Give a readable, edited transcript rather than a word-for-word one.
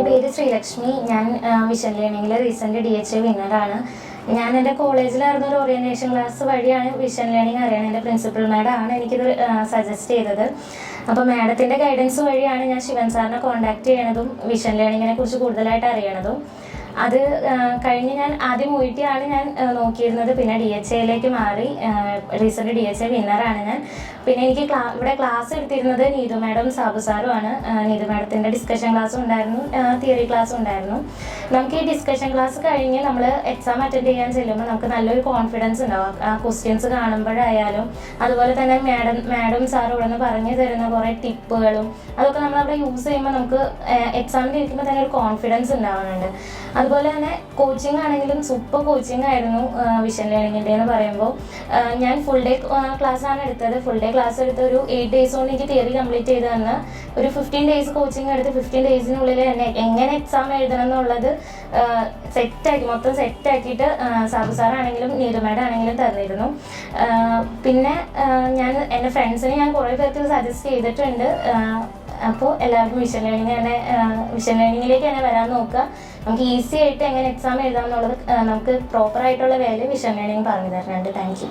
പേര് ശ്രീലക്ഷ്മി. ഞാൻ vision ലേണിംഗിൽ recent DHA വിന്നറാണ്. ഞാൻ എൻ്റെ കോളേജിലായിരുന്ന ഒരു ഓറിയൻറ്റേഷൻ ക്ലാസ് വഴിയാണ് വിഷൻ ലേണിംഗ് അറിയണത്. എൻ്റെ പ്രിൻസിപ്പൽ മാഡമാണ് എനിക്കിത് സജസ്റ്റ് ചെയ്തത്. അപ്പോൾ മാഡത്തിൻ്റെ ഗൈഡൻസ് വഴിയാണ് ഞാൻ ശിവൻ സാറിനെ കോൺടാക്ട് ചെയ്യണതും വിഷൻ ലേണിങ്ങിനെ കുറിച്ച് കൂടുതലായിട്ട് അറിയണതും. അത് കഴിഞ്ഞ് ഞാൻ ആദ്യം OET ആണ് ഞാൻ നോക്കിയിരുന്നത്. പിന്നെ DHAയിലേക്ക് മാറി. റീസെൻ്റ് DHA വിന്നറാണ് ഞാൻ. പിന്നെ എനിക്ക് ഇവിടെ ക്ലാസ് എടുത്തിരുന്നത് നീതു മാഡം സാബു സാറുമാണ്. നീതു മാഡത്തിൻ്റെ ഡിസ്കഷൻ ക്ലാസ്സും ഉണ്ടായിരുന്നു, തിയറി ക്ലാസ്സും ഉണ്ടായിരുന്നു. നമുക്ക് ഈ ഡിസ്കഷൻ ക്ലാസ് കഴിഞ്ഞ് നമ്മൾ എക്സാം അറ്റൻഡ് ചെയ്യാൻ ചെല്ലുമ്പോൾ നമുക്ക് നല്ലൊരു കോൺഫിഡൻസ് ഉണ്ടാവും. ആ ക്വസ്റ്റ്യൻസ് കാണുമ്പോഴായാലും അതുപോലെ തന്നെ മാഡം സാർ ഇവിടെ നിന്ന് പറഞ്ഞു തരുന്ന കുറേ ടിപ്പുകളും അതൊക്കെ നമ്മളവിടെ യൂസ് ചെയ്യുമ്പോൾ നമുക്ക് എക്സാമിന് ഇരിക്കുമ്പോൾ തന്നെ ഒരു കോൺഫിഡൻസ് ഉണ്ടാവുന്നുണ്ട്. അതുപോലെ തന്നെ കോച്ചിങ് ആണെങ്കിലും സൂപ്പർ കോച്ചിങ് ആയിരുന്നു വിഷൻ ലേണിങ്ങിൻ്റെ എന്ന് പറയുമ്പോൾ. ഞാൻ ഫുൾ ഡേ ക്ലാസ്സാണ് എടുത്തത്. ഫുൾ ഡേ ക്ലാസ് എടുത്ത് ഒരു 8 days കൊണ്ട് എനിക്ക് തിയറി കംപ്ലീറ്റ് ചെയ്ത് തന്ന് ഒരു 15 days കോച്ചിങ് എടുത്ത് 15 daysനുള്ളിൽ തന്നെ എങ്ങനെ എക്സാം എഴുതണം എന്നുള്ളത് മൊത്തം സെറ്റാക്കിയിട്ട് സാബു സാറാണെങ്കിലും നീതു മാഡം ആണെങ്കിലും തന്നിരുന്നു. പിന്നെ എൻ്റെ ഫ്രണ്ട്സിന് ഞാൻ കുറേ പേർക്ക് സജസ്റ്റ് ചെയ്തിട്ടുണ്ട്. അപ്പോൾ എല്ലാവർക്കും വിഷൻ ലേണിങ്ങിലേക്ക് തന്നെ വരാൻ നോക്കുക. നമുക്ക് ഈസി ആയിട്ട് എങ്ങനെ എക്സാം എഴുതാമെന്നുള്ളത് നമുക്ക് പ്രോപ്പറായിട്ടുള്ള വേല വിഷൻ ലേണിംഗ് പറഞ്ഞു തരുന്നുണ്ട്. Thank you.